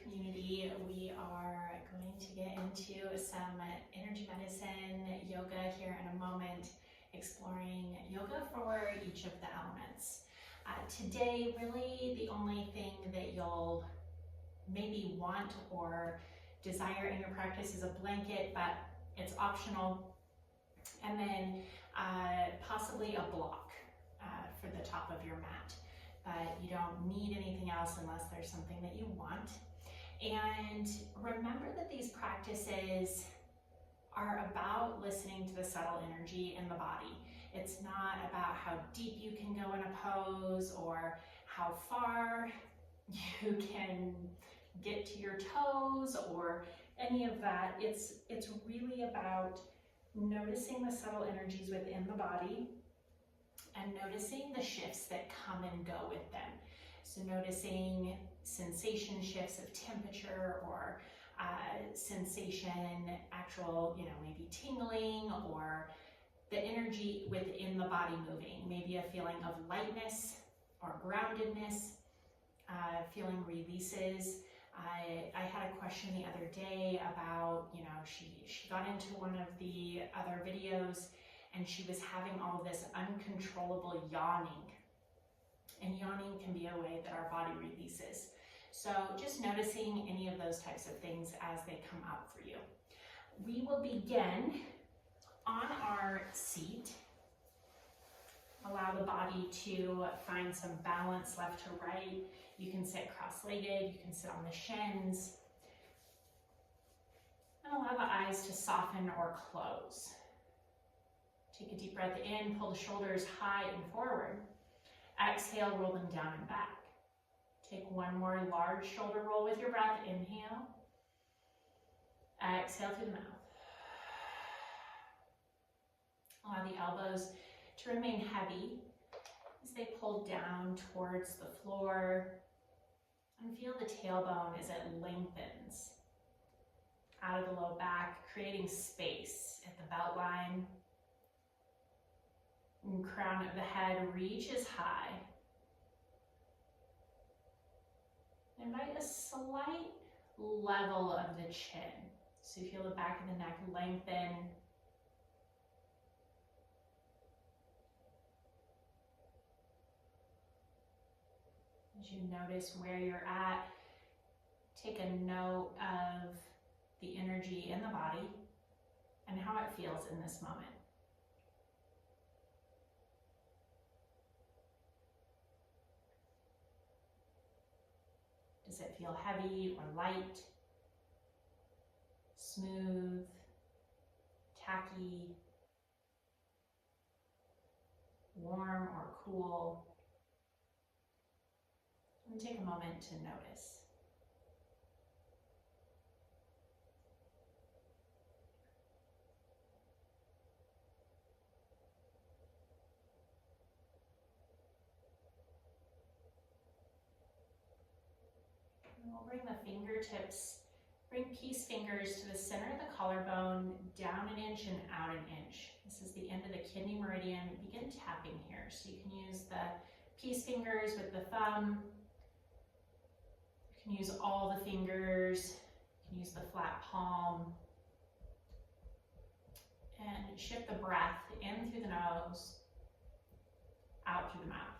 community. We are going to get into some energy medicine yoga here in a moment, exploring yoga for each of the elements. Today, really the only thing that you'll maybe want or desire in your practice is a blanket, but it's optional. And then possibly a block for the top of your mat. But you don't need anything else unless there's something that you want. And remember that these practices are about listening to the subtle energy in the body. It's not about how deep you can go in a pose or how far you can get to your toes or any of that. It's really about noticing the subtle energies within the body and noticing the shifts that come and go with them. So noticing sensation shifts of temperature or sensation, actual, maybe tingling, or the energy within the body moving. Maybe a feeling of lightness or groundedness, feeling releases. I had a question the other day about, she got into one of the other videos and she was having all of this uncontrollable yawning. And yawning can be a way that our body releases. So just noticing any of those types of things as they come up for you. We will begin on our seat. Allow the body to find some balance left to right. You can sit cross-legged, you can sit on the shins. And allow the eyes to soften or close. Take a deep breath in, pull the shoulders high and forward. Exhale, roll them down and back. Take one more large shoulder roll with your breath. Inhale. Exhale through the mouth. Allow the elbows to remain heavy as they pull down towards the floor. And feel the tailbone as it lengthens out of the low back, creating space at the belt line. And crown of the head reaches high. Invite a slight level of the chin. So you feel the back of the neck lengthen. As you notice where you're at, take a note of the energy in the body and how it feels in this moment. Does it feel heavy or light, smooth, tacky, warm or cool? And take a moment to notice. We'll bring the fingertips, bring peace fingers to the center of the collarbone, down an inch and out an inch. This is the end of the kidney meridian. Begin tapping here. So you can use the peace fingers with the thumb. You can use all the fingers. You can use the flat palm. And shift the breath in through the nose, out through the mouth.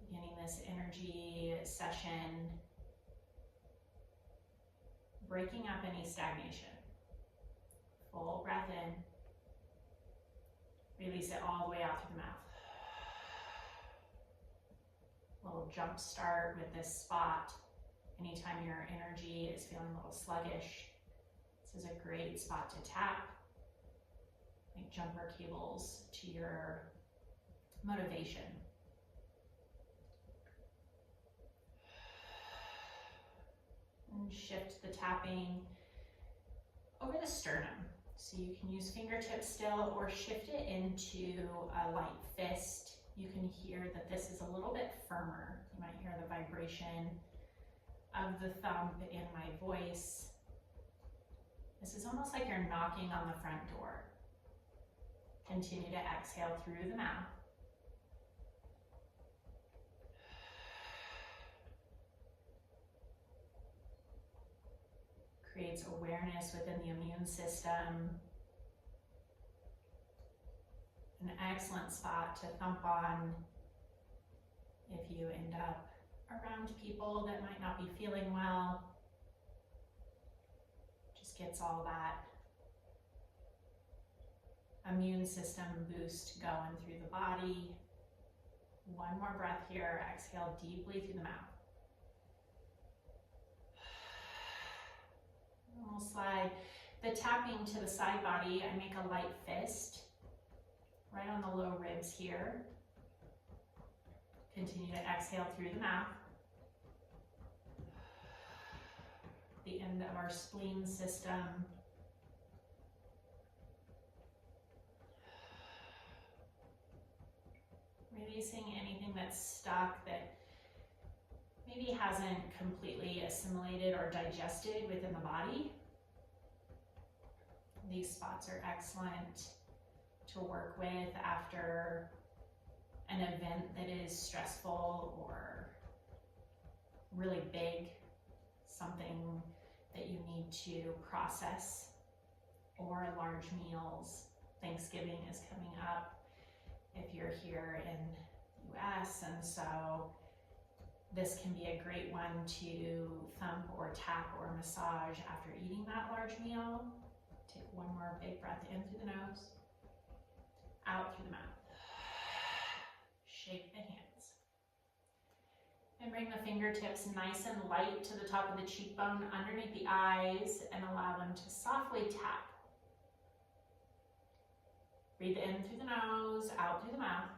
Beginning this energy session, breaking up any stagnation. Full breath in, release it all the way out through the mouth. A little jump start with this spot. Anytime your energy is feeling a little sluggish, this is a great spot to tap, like jumper cables to your motivation. And shift the tapping over the sternum. So you can use fingertips still or shift it into a light fist. You can hear that this is a little bit firmer. You might hear the vibration of the thumb in my voice. This is almost like you're knocking on the front door. Continue to exhale through the mouth. creates awareness within the immune system. An excellent spot to thump on if you end up around people that might not be feeling well. Just gets all that immune system boost going through the body. One more breath here. Exhale deeply through the mouth. And we'll slide the tapping to the side body. I make a light fist right on the low ribs here. Continue to exhale through the mouth. The end of our spleen system. Releasing anything that's stuck that maybe hasn't completely assimilated or digested within the body. These spots are excellent to work with after an event that is stressful or really big, something that you need to process, or large meals. Thanksgiving is coming up if you're here in the US, and so this can be a great one to thump or tap or massage after eating that large meal. Take one more big breath in through the nose, out through the mouth. Shake the hands. And bring the fingertips nice and light to the top of the cheekbone, underneath the eyes, and allow them to softly tap. Breathe in through the nose, out through the mouth.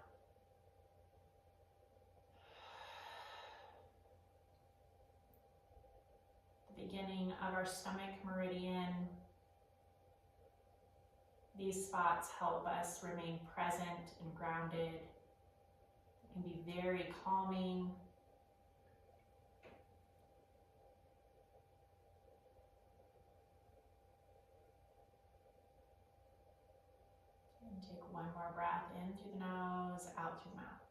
The beginning of our stomach meridian. These spots help us remain present and grounded. It can be very calming. And take one more breath in through the nose, out through the mouth.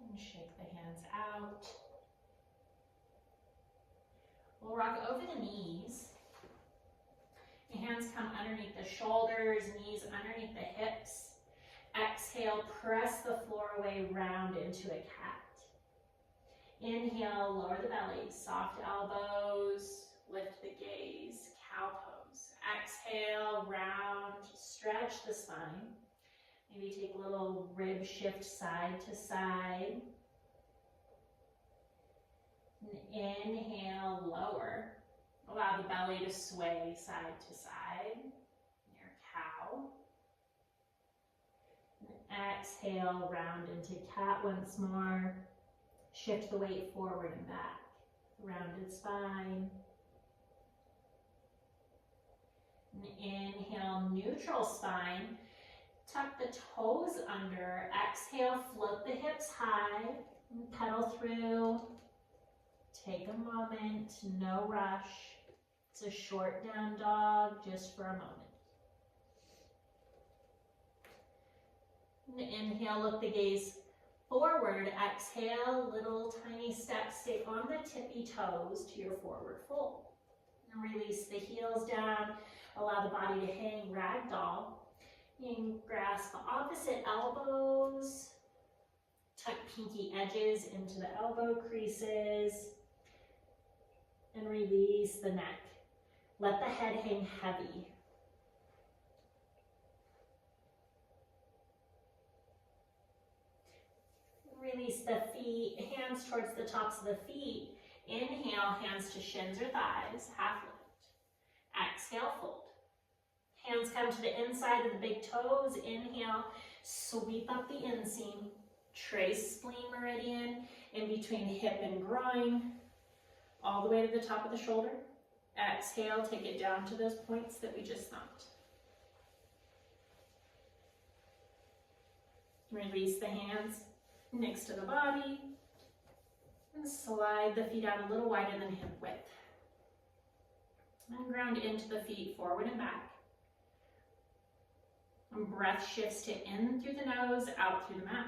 And shake the hands out. We'll rock over the knees. The hands come underneath the shoulders, knees underneath the hips. Exhale, press the floor away, round into a cat. Inhale, lower the belly, soft elbows, lift the gaze, cow pose. Exhale, round, stretch the spine. Maybe take a little rib shift side to side. Inhale, lower. Allow the belly to sway side to side. Your cow. And exhale, round into cat once more. Shift the weight forward and back. Rounded spine. And inhale, neutral spine. Tuck the toes under. Exhale, float the hips high. And pedal through. Take a moment, no rush. It's a short down dog, just for a moment. And inhale, look the gaze forward. Exhale, little tiny steps. Stay on the tippy toes to your forward fold. And release the heels down. Allow the body to hang ragdoll. You can grasp the opposite elbows. Tuck pinky edges into the elbow creases. And release the neck. Let the head hang heavy. Release the feet, hands towards the tops of the feet. Inhale, hands to shins or thighs, half lift. Exhale, fold. Hands come to the inside of the big toes. Inhale, sweep up the inseam. Trace spleen meridian in between hip and groin. All the way to the top of the shoulder. Exhale, take it down to those points that we just thumped. Release the hands next to the body. And slide the feet out a little wider than hip width. And ground into the feet, forward and back. And breath shifts to in through the nose, out through the mouth.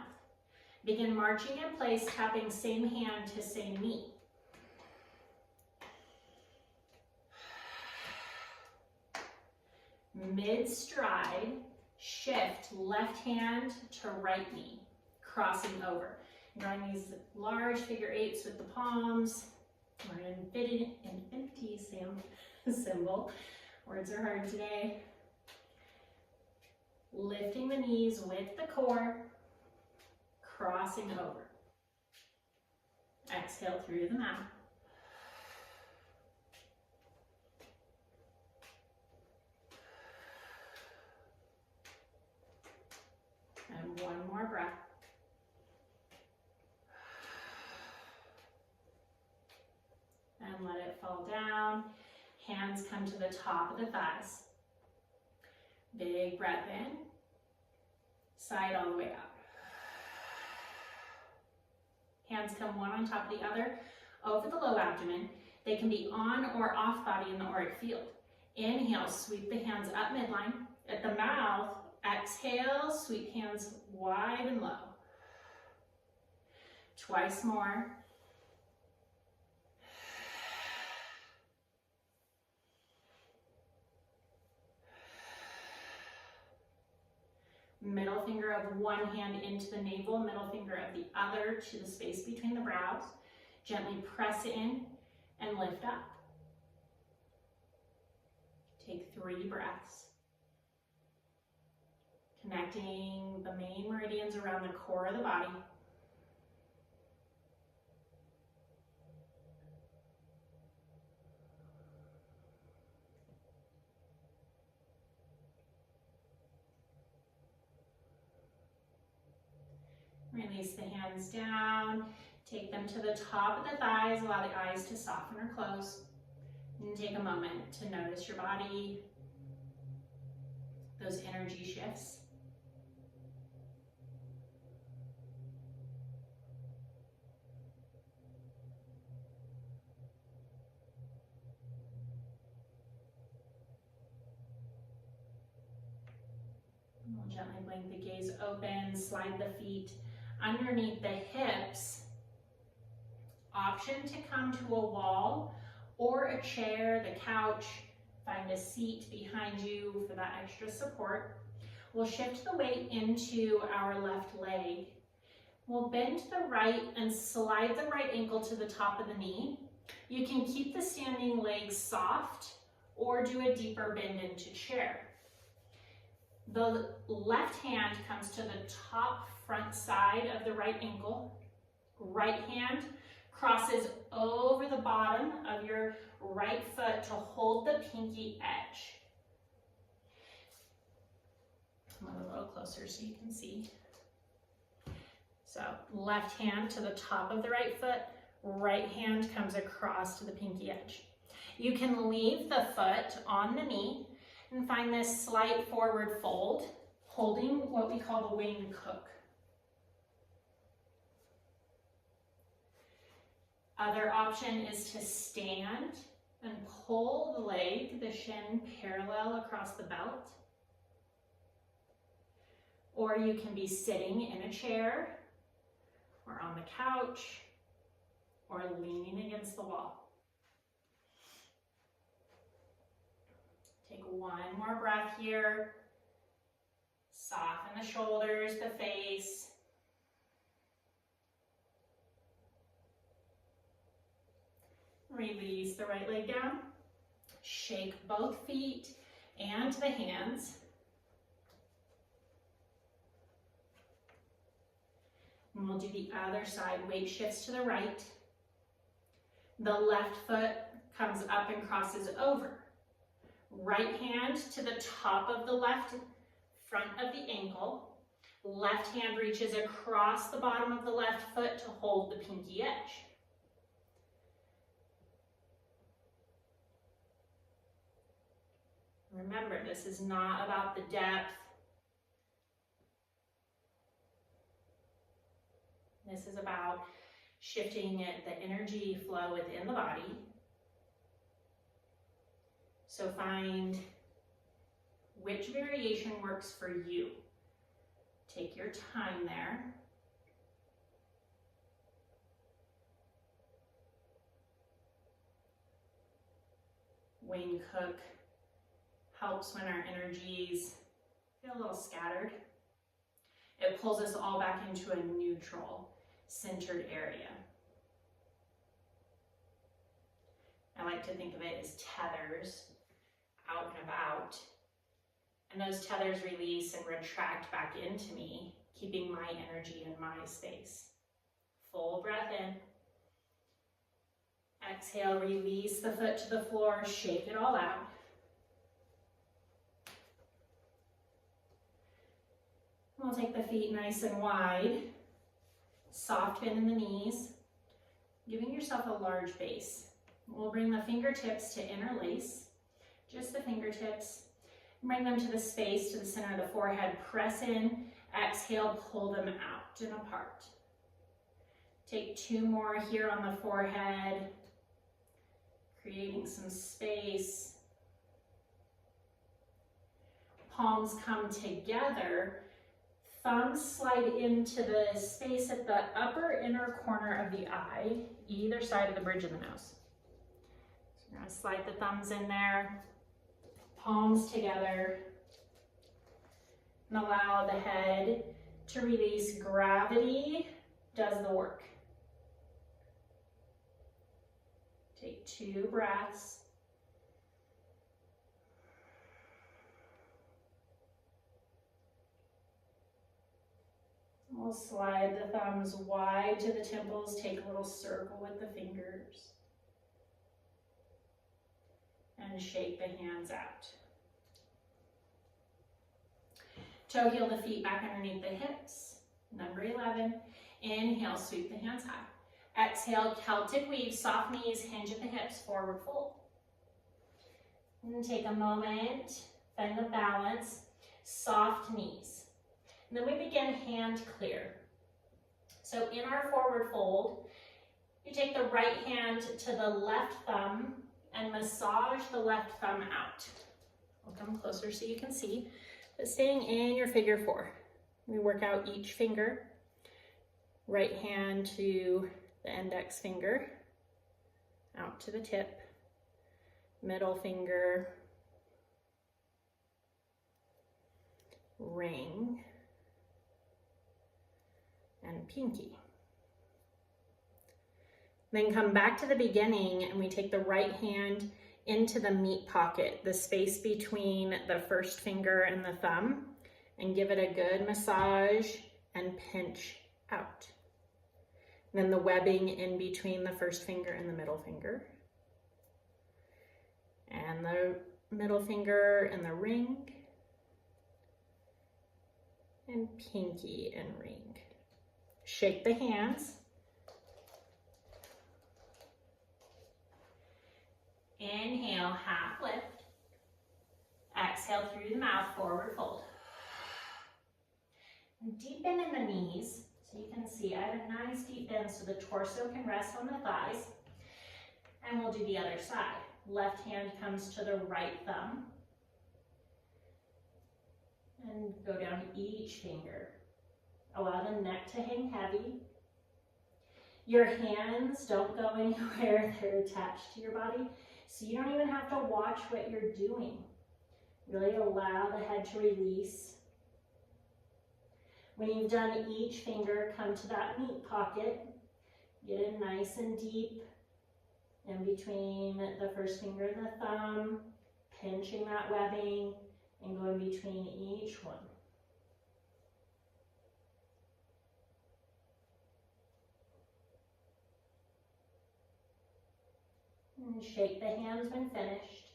Begin marching in place, tapping same hand to same knee. Mid-stride, shift left hand to right knee, crossing over. Drawing these large figure eights with the palms, or an infinity symbol. Words are hard today. Lifting the knees with the core, crossing over. Exhale through the mouth. And one more breath. And let it fall down. Hands come to the top of the thighs. Big breath in. Side all the way up. Hands come one on top of the other over the low abdomen. They can be on or off body in the auric field. Inhale, sweep the hands up midline. At the mouth, exhale, sweep hands wide and low. Twice more. Middle finger of one hand into the navel, middle finger of the other to the space between the brows. Gently press in and lift up. Take 3 breaths. Connecting the main meridians around the core of the body. Release the hands down, take them to the top of the thighs, allow the eyes to soften or close, and take a moment to notice your body, those energy shifts. And we'll gently blink the gaze open, slide the feet underneath the hips. Option to come to a wall or a chair, the couch. Find a seat behind you for that extra support. We'll shift the weight into our left leg. We'll bend to the right and slide the right ankle to the top of the knee. You can keep the standing leg soft or do a deeper bend into chair. The left hand comes to the top front side of the right ankle. Right hand crosses over the bottom of your right foot to hold the pinky edge. Come a little closer so you can see. So left hand to the top of the right foot, right hand comes across to the pinky edge. You can leave the foot on the knee and find this slight forward fold, holding what we call the wing cook. Other option is to stand and pull the leg, the shin parallel across the belt. Or you can be sitting in a chair or on the couch or leaning against the wall. Take one more breath here. Soften the shoulders, the face. Release the right leg down. Shake both feet and the hands. And we'll do the other side. Weight shifts to the right. The left foot comes up and crosses over. Right hand to the top of the left front of the ankle. Left hand reaches across the bottom of the left foot to hold the pinky edge. Remember, this is not about the depth. This is about shifting the energy flow within the body. So find which variation works for you. Take your time there. Wing Cook helps when our energies feel a little scattered. It pulls us all back into a neutral, centered area. I like to think of it as tethers out and about. And those tethers release and retract back into me, keeping my energy in my space. Full breath in. Exhale, release the foot to the floor, shake it all out. We'll take the feet nice and wide. Soft bend in the knees, giving yourself a large base. We'll bring the fingertips to interlace, just the fingertips. Bring them to the space, to the center of the forehead. Press in, exhale, pull them out and apart. Take 2 more here on the forehead, creating some space. Palms come together. Thumbs slide into the space at the upper inner corner of the eye, either side of the bridge of the nose. So we're going to slide the thumbs in there, palms together, and allow the head to release. Gravity does the work. Take 2 breaths. We'll slide the thumbs wide to the temples, take a little circle with the fingers, and shake the hands out. Toe heel the feet back underneath the hips. Number 11, inhale, sweep the hands high. Exhale, Celtic weave, soft knees, hinge at the hips, forward fold. And take a moment, find the balance, soft knees. And then we begin hand clear. So in our forward fold, you take the right hand to the left thumb and massage the left thumb out. I'll come closer so you can see, but staying in your figure 4. We work out each finger. Right hand to the index finger, out to the tip, middle finger, ring, and pinky. Then come back to the beginning and we take the right hand into the meat pocket, the space between the first finger and the thumb, and give it a good massage and pinch out. Then the webbing in between the first finger and the middle finger. And the middle finger and the ring. And pinky and ring. Shake the hands. Inhale, half lift. Exhale through the mouth, forward fold. And deepen in the knees. So you can see I have a nice deep bend so the torso can rest on the thighs. And we'll do the other side. Left hand comes to the right thumb. And go down each finger. Allow the neck to hang heavy. Your hands don't go anywhere, they're attached to your body. So you don't even have to watch what you're doing. Really allow the head to release. When you've done each finger, come to that meat pocket. Get in nice and deep in between the first finger and the thumb, pinching that webbing and going between each one. And shake the hands when finished.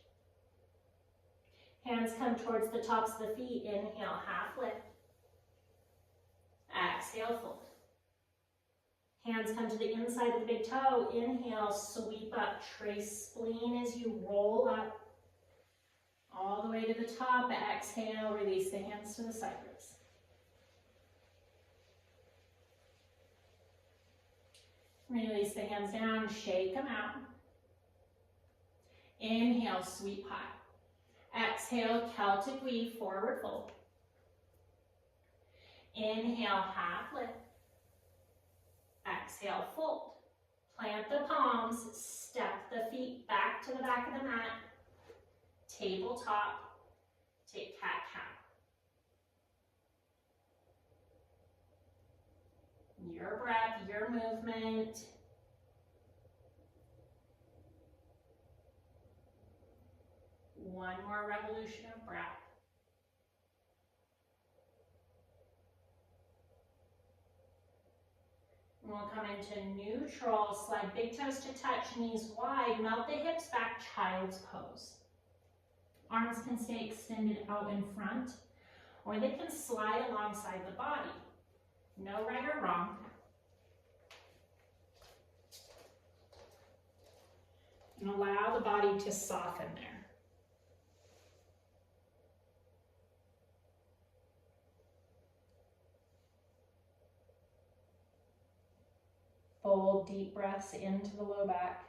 Hands come towards the tops of the feet. Inhale, half lift. Exhale, fold. Hands come to the inside of the big toe. Inhale, sweep up. Trace spleen as you roll up all the way to the top. Exhale, release the hands to the side ribs. Release the hands down, shake them out. Inhale, sweep high. Exhale, Celtic weave, forward fold. Inhale, half lift. Exhale, fold. Plant the palms, step the feet back to the back of the mat. tabletop to cat-cow. Your breath, your movement. One more revolution of breath. And we'll come into neutral, slide big toes to touch, knees wide, melt the hips back, child's pose. Arms can stay extended out in front, or they can slide alongside the body. No right or wrong. And allow the body to soften there. Full deep breaths into the low back.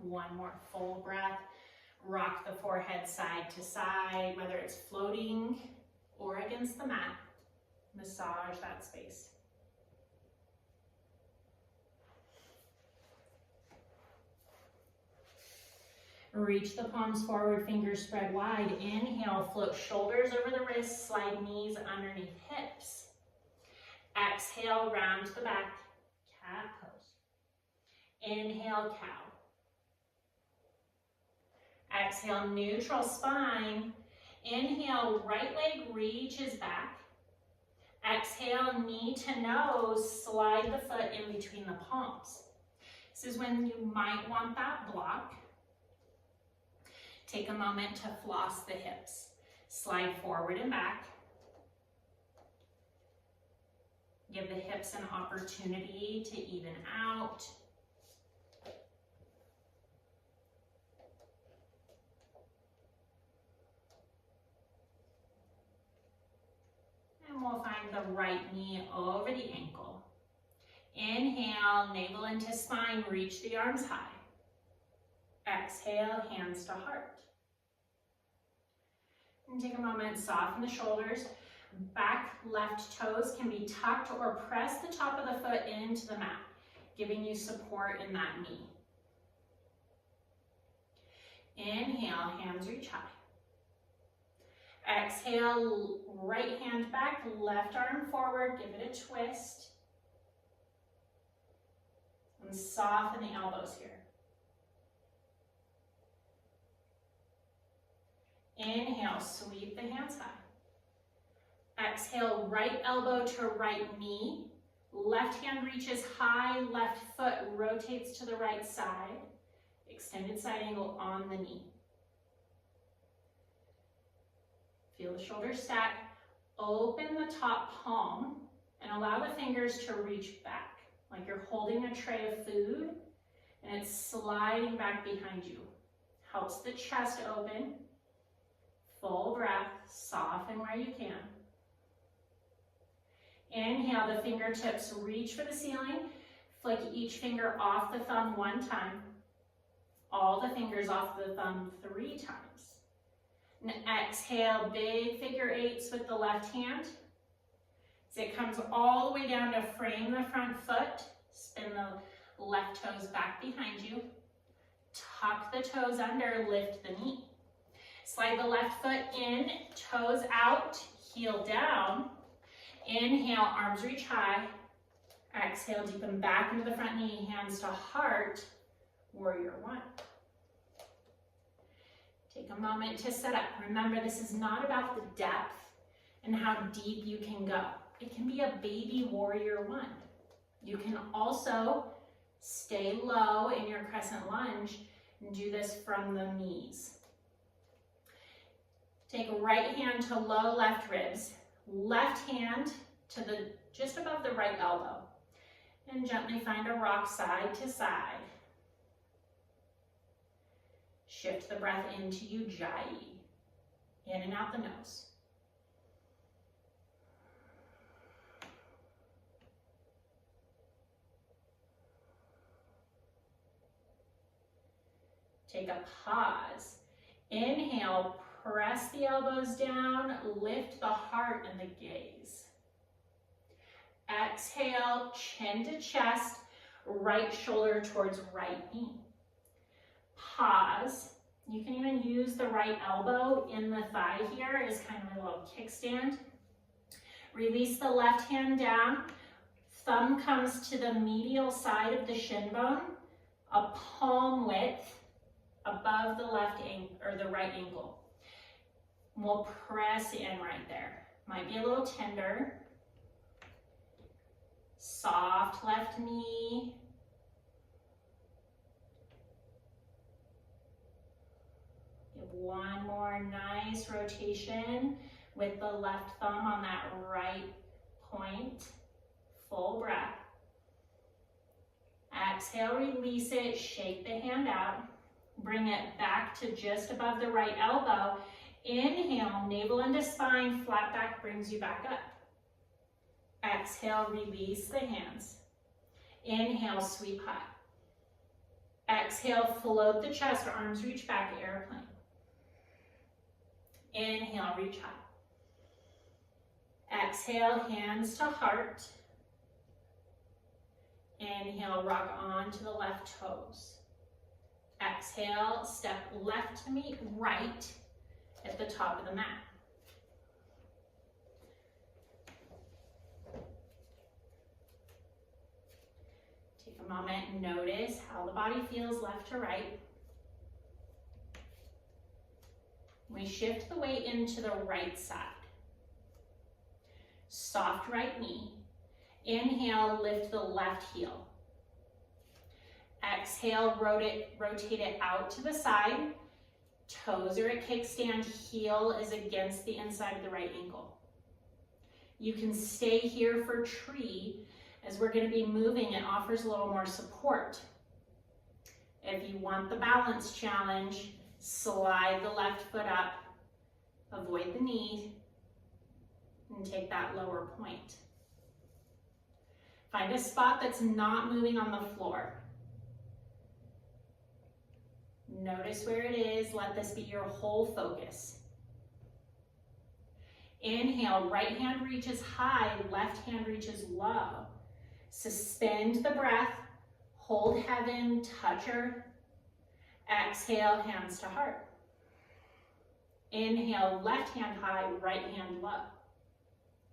One more full breath. Rock the forehead side to side, whether it's floating or against the mat. Massage that space. Reach the palms forward, fingers spread wide. Inhale, float shoulders over the wrists, slide knees underneath hips. Exhale, round to the back, cat pose. Inhale, cow. Exhale, neutral spine. Inhale, right leg reaches back. Exhale, knee to nose, slide the foot in between the palms. This is when you might want that block. Take a moment to floss the hips. Slide forward and back. Give the hips an opportunity to even out. And we'll find the right knee over the ankle. Inhale, navel into spine, reach the arms high. Exhale, hands to heart. And take a moment, soften the shoulders. Back left toes can be tucked or press the top of the foot into the mat, giving you support in that knee. Inhale, hands reach high. Exhale, right hand back, left arm forward, give it a twist. And soften the elbows here. Inhale, sweep the hands high. Exhale, right elbow to right knee. Left hand reaches high, left foot rotates to the right side. Extended side angle on the knee. Feel the shoulders stack. Open the top palm and allow the fingers to reach back, like you're holding a tray of food and it's sliding back behind you. Helps the chest open. Full breath, soften where you can. Inhale, the fingertips reach for the ceiling. Flick each finger off the thumb one time. All the fingers off the thumb 3 times. And exhale, big figure eights with the left hand. As it comes all the way down to frame the front foot. Spin the left toes back behind you. Tuck the toes under, lift the knee. Slide the left foot in, toes out, heel down. Inhale, arms reach high. Exhale, deepen back into the front knee, hands to heart, warrior one. Take a moment to set up. Remember, this is not about the depth and how deep you can go. It can be a baby warrior one. You can also stay low in your crescent lunge and do this from the knees. Take right hand to low left ribs, left hand to the just above the right elbow, and gently find a rock side to side. Shift the breath into Ujjayi, in and out the nose. Take a pause. Inhale, press the elbows down, lift the heart and the gaze. Exhale, chin to chest, right shoulder towards right knee. Pause. You can even use the right elbow in the thigh here as kind of a little kickstand. Release the left hand down. Thumb comes to the medial side of the shin bone, a palm width above the left ankle or the right ankle. We'll press in right there. Might be a little tender. Soft left knee. Give one more nice rotation with the left thumb on that right point. Full breath. Exhale, release it, shake the hand out. Bring it back to just above the right elbow. Inhale, navel into spine, flat back brings you back up. Exhale, release the hands. Inhale, sweep high. Exhale, float the chest, arms reach back, airplane. Inhale, reach high. Exhale, hands to heart. Inhale, rock on to the left toes. Exhale, step left to meet right at the top of the mat. Take a moment and notice how the body feels left to right. We shift the weight into the right side. Soft right knee. Inhale, lift the left heel. Exhale, rotate it out to the side. Toes are at kickstand, heel is against the inside of the right ankle. You can stay here for tree. As we're going to be moving, it offers a little more support. If you want the balance challenge, slide the left foot up, avoid the knee, and take that lower point. Find a spot that's not moving on the floor. Notice where it is. Let this be your whole focus. Inhale, right hand reaches high, left hand reaches low. Suspend the breath, hold heaven, touch earth. Exhale, hands to heart. Inhale, left hand high, right hand low.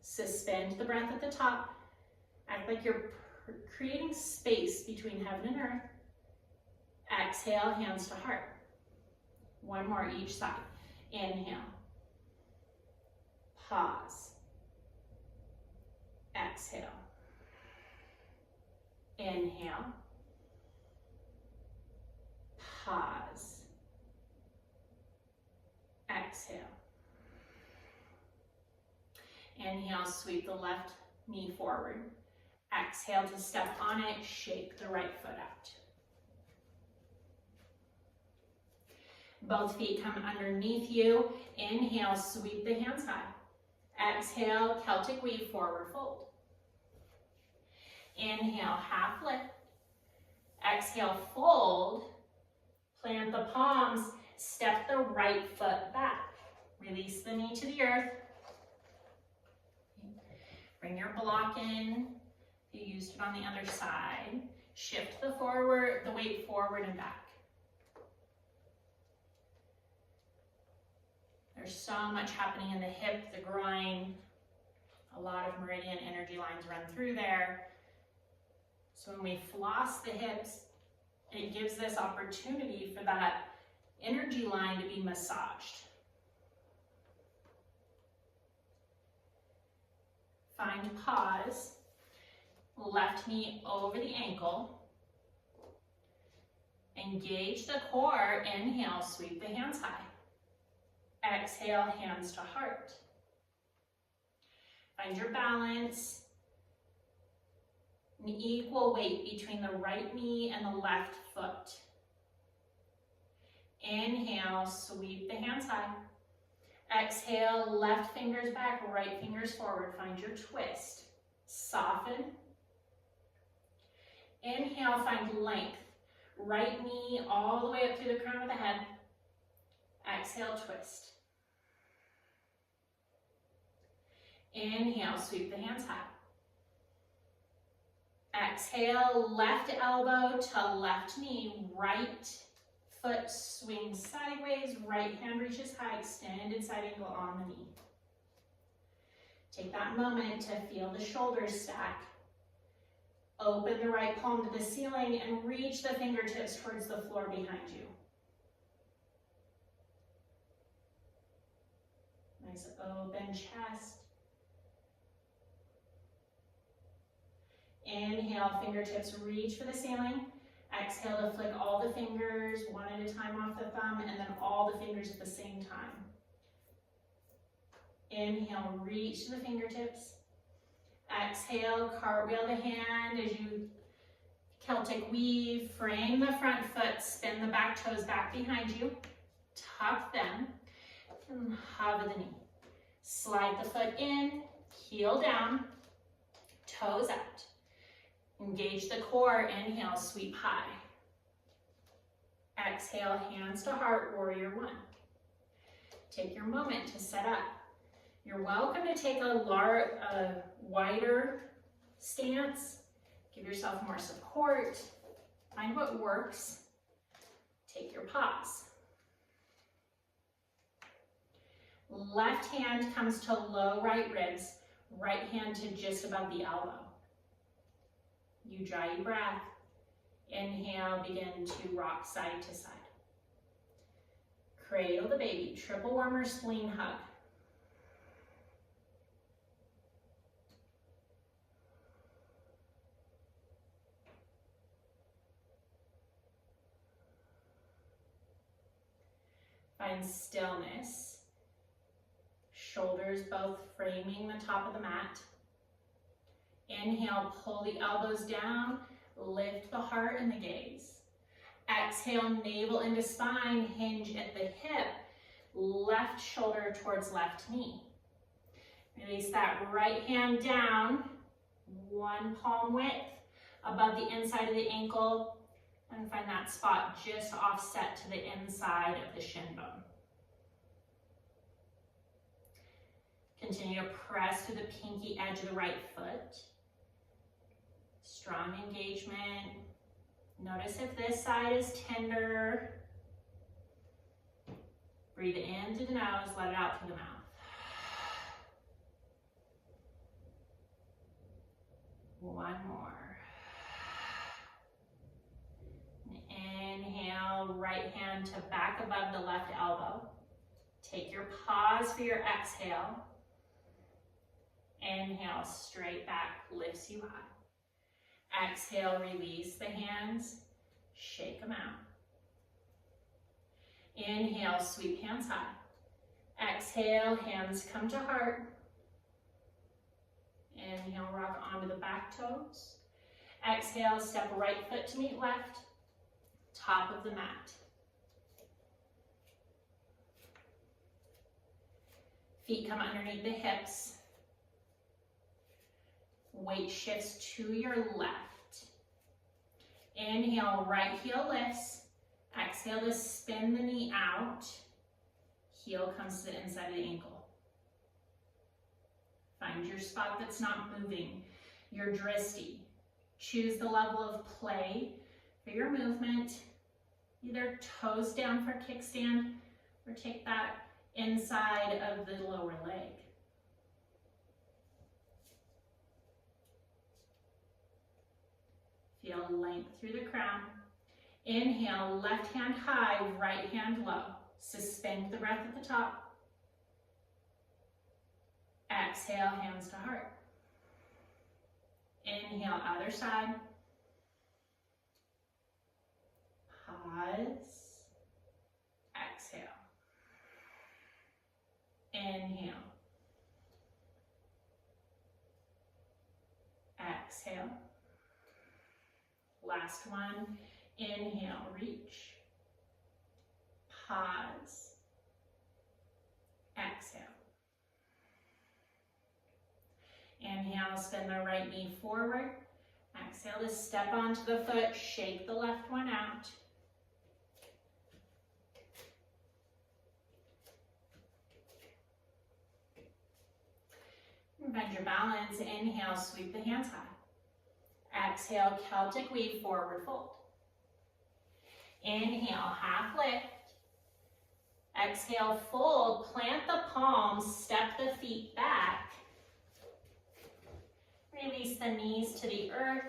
Suspend the breath at the top. Act like you're creating space between heaven and earth. Exhale, hands to heart. One more each side. Inhale. Pause. Exhale. Inhale. Pause. Exhale. Inhale, sweep the left knee forward. Exhale to step on it, shake the right foot out. Both feet come underneath you. Inhale, sweep the hands high. Exhale, Celtic weave, forward fold. Inhale, half lift. Exhale, fold. Plant the palms, step the right foot back. Release the knee to the earth. Bring your block in. You used it on the other side. Shift the weight forward and back. There's so much happening in the hip, the groin. A lot of meridian energy lines run through there. So when we floss the hips, it gives this opportunity for that energy line to be massaged. Find pause. Left knee over the ankle. Engage the core. Inhale, sweep the hands high. Exhale, hands to heart. Find your balance. An equal weight between the right knee and the left foot. Inhale, sweep the hands high. Exhale, left fingers back, right fingers forward. Find your twist. Soften. Inhale, find length. Right knee all the way up through the crown of the head. Exhale, twist. Inhale, sweep the hands high. Exhale, left elbow to left knee, right foot swings sideways, right hand reaches high, extended side angle on the knee. Take that moment to feel the shoulders stack. Open the right palm to the ceiling and reach the fingertips towards the floor behind you. Nice open chest. Inhale, fingertips reach for the ceiling. Exhale to flick all the fingers one at a time off the thumb, and then all the fingers at the same time. Inhale, reach to the fingertips. Exhale, cartwheel the hand as you Celtic weave. Frame the front foot, spin the back toes back behind you. Tuck them and hover the knee. Slide the foot in, heel down, toes out. Engage the core, inhale, sweep high. Exhale, hands to heart, warrior one. Take your moment to set up. You're welcome to take a wider stance. Give yourself more support. Find what works. Take your pause. Left hand comes to low right ribs, right hand to just above the elbow. You draw your breath. Inhale, begin to rock side to side. Cradle the baby, triple warmer spleen hug. Find stillness. Shoulders both framing the top of the mat. Inhale, pull the elbows down, lift the heart and the gaze. Exhale, navel into spine, hinge at the hip, left shoulder towards left knee. Release that right hand down, one palm width above the inside of the ankle, and find that spot just offset to the inside of the shin bone. Continue to press to the pinky edge of the right foot. Strong engagement. Notice if this side is tender. Breathe in through the nose, let it out through the mouth. One more. Inhale, right hand to back above the left elbow. Take your pause for your exhale. Inhale, straight back, lifts you high. Exhale, release the hands, shake them out. Inhale, sweep hands high. Exhale, hands come to heart. Inhale, rock onto the back toes. Exhale, step right foot to meet left, top of the mat. Feet come underneath the hips. Weight shifts to your left. Inhale, right heel lifts. Exhale to spin the knee out. Heel comes to the inside of the ankle. Find your spot that's not moving, your drishti. Choose the level of play for your movement. Either toes down for kickstand or take that inside of the lower leg. Feel length through the crown. Inhale, left hand high, right hand low. Suspend the breath at the top. Exhale, hands to heart. Inhale, other side. Pause. Exhale. Inhale. Exhale. Last one. Inhale, reach. Pause. Exhale. Inhale, spin the right knee forward. Exhale to step onto the foot, shake the left one out. Bend your balance, inhale, sweep the hands high. Exhale, Celtic weave, forward fold. Inhale, half lift. Exhale, fold, plant the palms, step the feet back. Release the knees to the earth.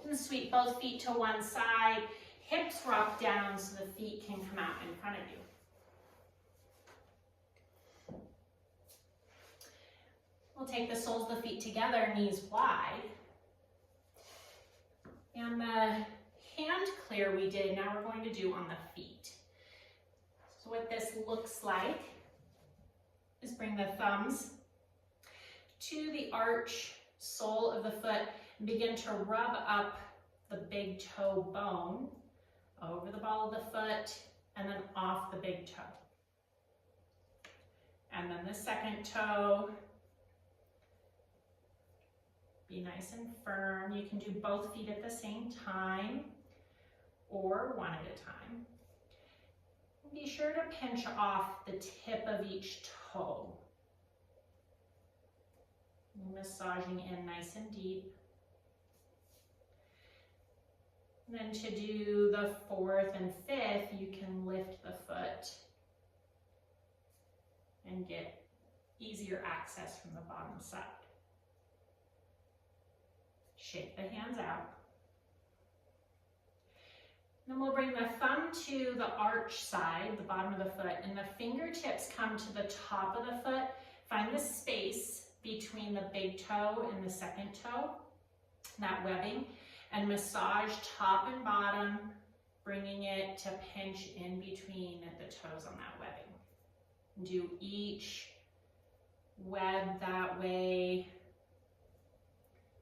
And sweep both feet to one side. Hips rock down so the feet can come out in front of you. We'll take the soles of the feet together, knees wide. And the hand clear we did, now we're going to do on the feet. So what this looks like is bring the thumbs to the arch sole of the foot and begin to rub up the big toe bone over the ball of the foot and then off the big toe. And then the second toe. Be nice and firm. You can do both feet at the same time or one at a time. Be sure to pinch off the tip of each toe. Massaging in nice and deep. And then to do the fourth and fifth, you can lift the foot and get easier access from the bottom side. Shake the hands out. Then we'll bring the thumb to the arch side, the bottom of the foot, and the fingertips come to the top of the foot. Find the space between the big toe and the second toe, that webbing, and massage top and bottom, bringing it to pinch in between the toes on that webbing. Do each web that way.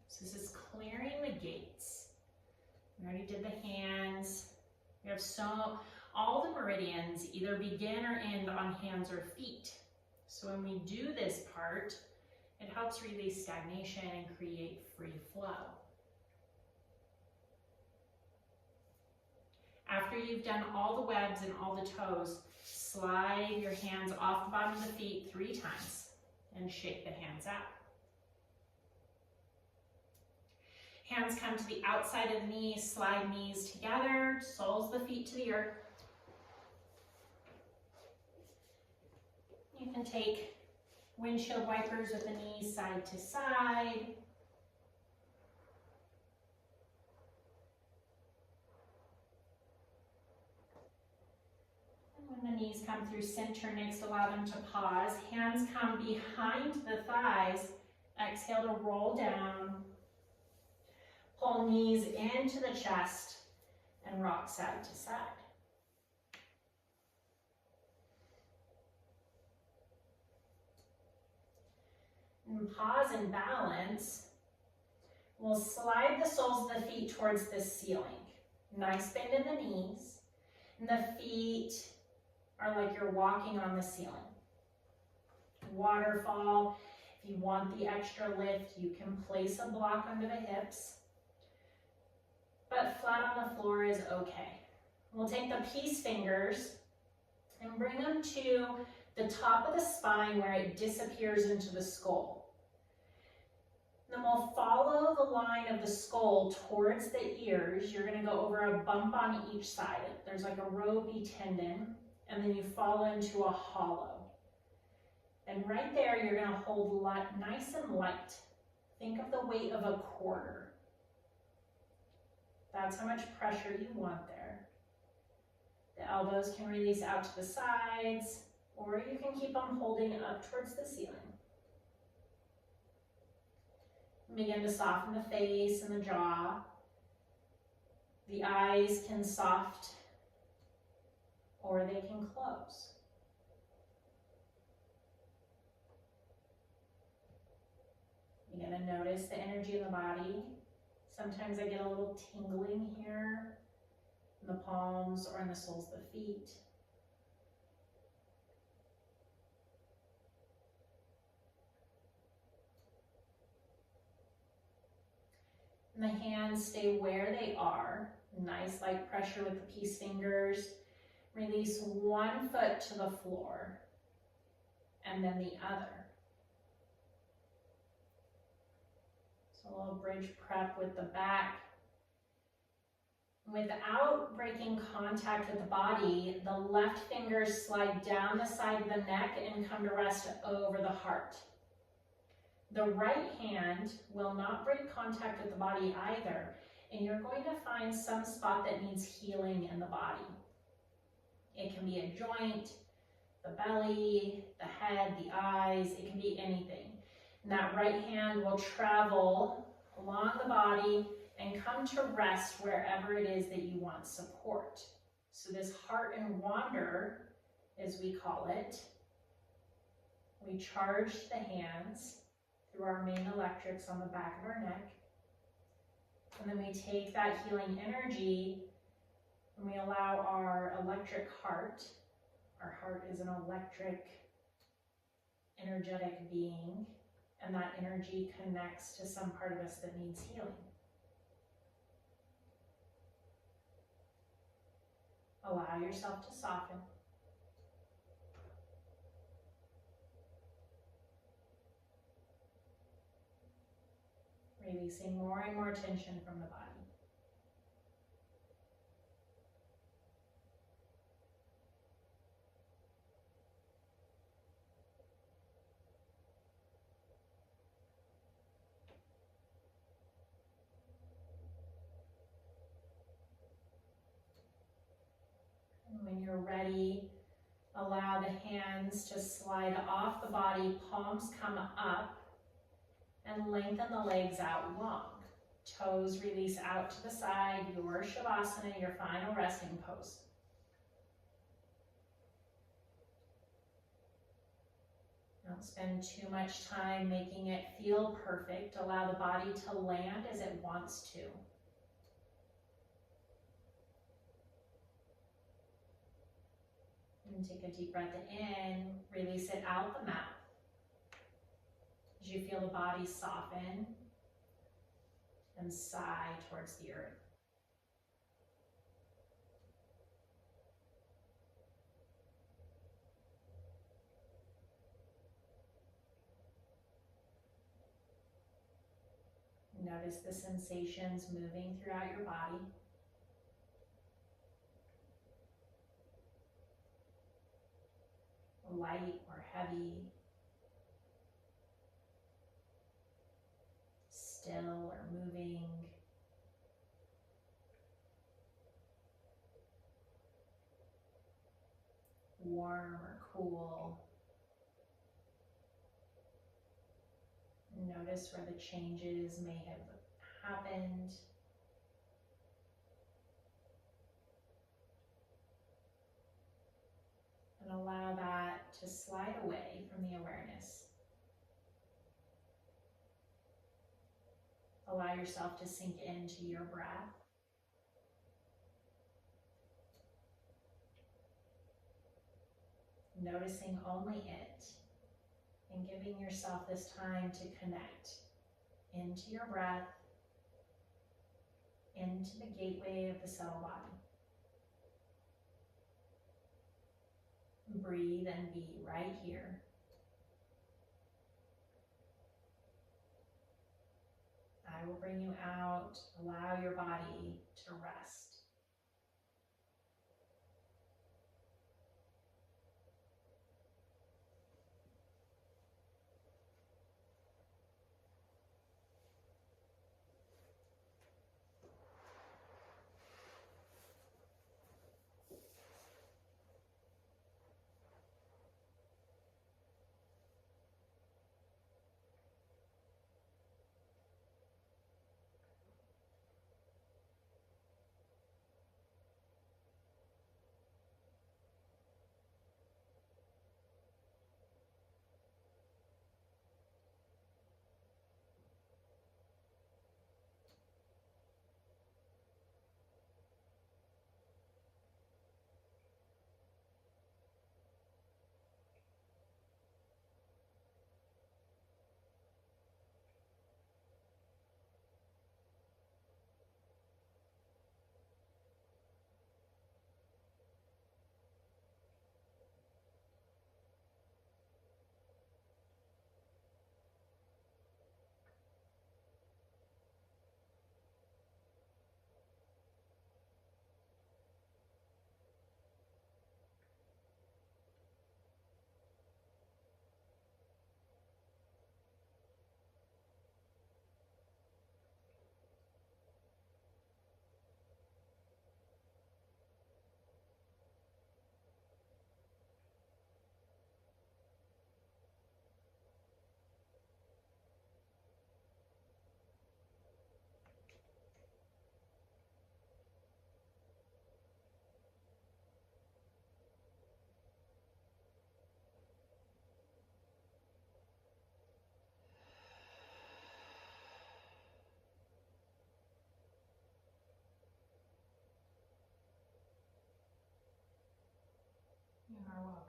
So this is clearing the gates. We already did the hands. We have all the meridians either begin or end on hands or feet. So when we do this part, it helps release stagnation and create free flow. After you've done all the webs and all the toes, slide your hands off the bottom of the feet 3 times and shake the hands out. Hands come to the outside of the knees, slide knees together, soles of the feet to the earth. You can take windshield wipers with the knees side to side. And when the knees come through center, next allow them to pause. Hands come behind the thighs. Exhale to roll down. Pull knees into the chest and rock side to side. And pause and balance. We'll slide the soles of the feet towards the ceiling. Nice bend in the knees. And the feet are like you're walking on the ceiling. Waterfall. If you want the extra lift, you can place a block under the hips. But flat on the floor is okay. We'll take the peace fingers and bring them to the top of the spine where it disappears into the skull. Then we'll follow the line of the skull towards the ears. You're going to go over a bump on each side. There's like a ropey tendon, and then you fall into a hollow. And right there, you're going to hold nice and light. Think of the weight of a quarter. That's how much pressure you want there. The elbows can release out to the sides, or you can keep them holding up towards the ceiling. Begin to soften the face and the jaw. The eyes can soft, or they can close. You're going to notice the energy in the body. Sometimes I get a little tingling here in the palms or in the soles of the feet. And the hands stay where they are. Nice light pressure with the peace fingers. Release one foot to the floor and then the other. So a little bridge prep with the back. Without breaking contact with the body, the left fingers slide down the side of the neck and come to rest over the heart. The right hand will not break contact with the body either, and you're going to find some spot that needs healing in the body. It can be a joint, the belly, the head, the eyes, it can be anything. And that right hand will travel along the body and come to rest wherever it is that you want support. So this heart and wander, as we call it, we charge the hands through our main electrics on the back of our neck. And then we take that healing energy and we allow our electric heart, our heart is an electric, energetic being, and that energy connects to some part of us that needs healing. Allow yourself to soften. Releasing more and more tension from the body. And when you're ready, allow the hands to slide off the body, palms come up, and lengthen the legs out long. Toes release out to the side, your Shavasana, your final resting pose. Don't spend too much time making it feel perfect. Allow the body to land as it wants to. And take a deep breath in, release it out the mouth. As you feel the body soften and sigh towards the earth. Notice the sensations moving throughout your body. Light or heavy, still or moving, warm or cool. Notice where the changes may have happened. And allow that to slide away from the awareness. Allow yourself to sink into your breath. Noticing only it, and giving yourself this time to connect into your breath, into the gateway of the subtle body. Breathe and be right here. I will bring you out. Allow your body to rest.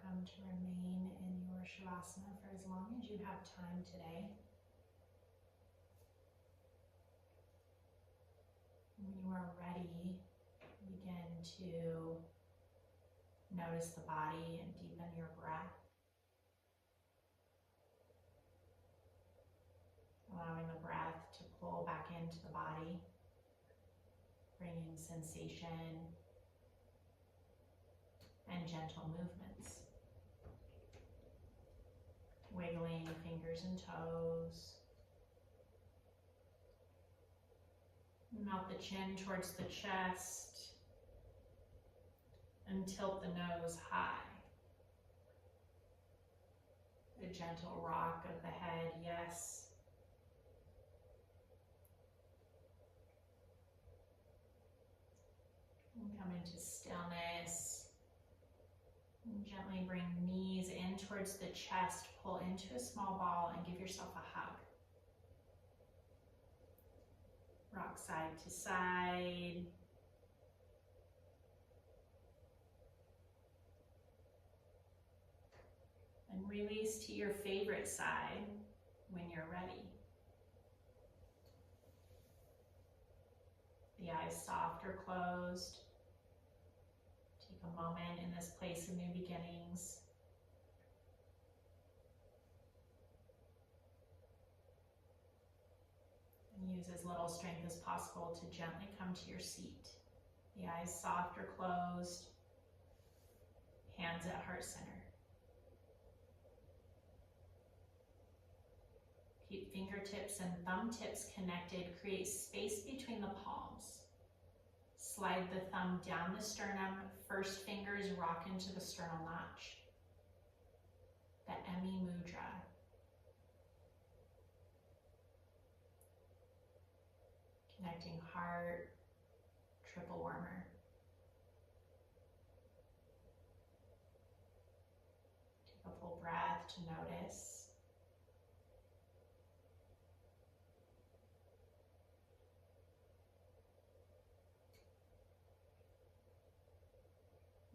welcome to remain in your Shavasana for as long as you have time today. When you are ready, begin to notice the body and deepen your breath. Allowing the breath to pull back into the body, bringing sensation and gentle movements. Wiggling fingers and toes. Melt the chin towards the chest and tilt the nose high. A gentle rock of the head, yes. And come into stillness. And gently bring knees in towards the chest, pull into a small ball and give yourself a hug. Rock side to side. And release to your favorite side when you're ready. The eyes soft or closed. Take a moment in this place of new beginnings. And use as little strength as possible to gently come to your seat. The eyes soft or closed. Hands at heart center. Keep fingertips and thumb tips connected. Create space between the palms. Slide the thumb down the sternum. First fingers rock into the sternal notch. The Emi Mudra. Connecting heart, triple warmer. Take a full breath to notice.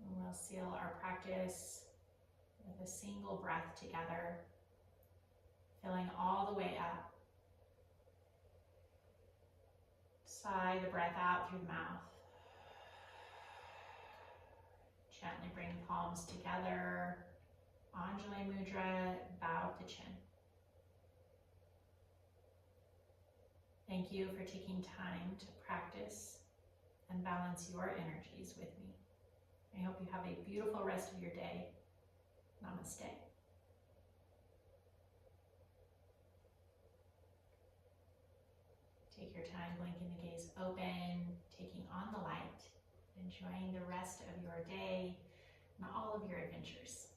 And we'll seal our practice with a single breath together, filling all the way up. Sigh the breath out through the mouth. Gently bring palms together. Anjali Mudra, bow the chin. Thank you for taking time to practice and balance your energies with me. I hope you have a beautiful rest of your day. Namaste. Take your time, blinking the gaze open, taking on the light, enjoying the rest of your day and all of your adventures.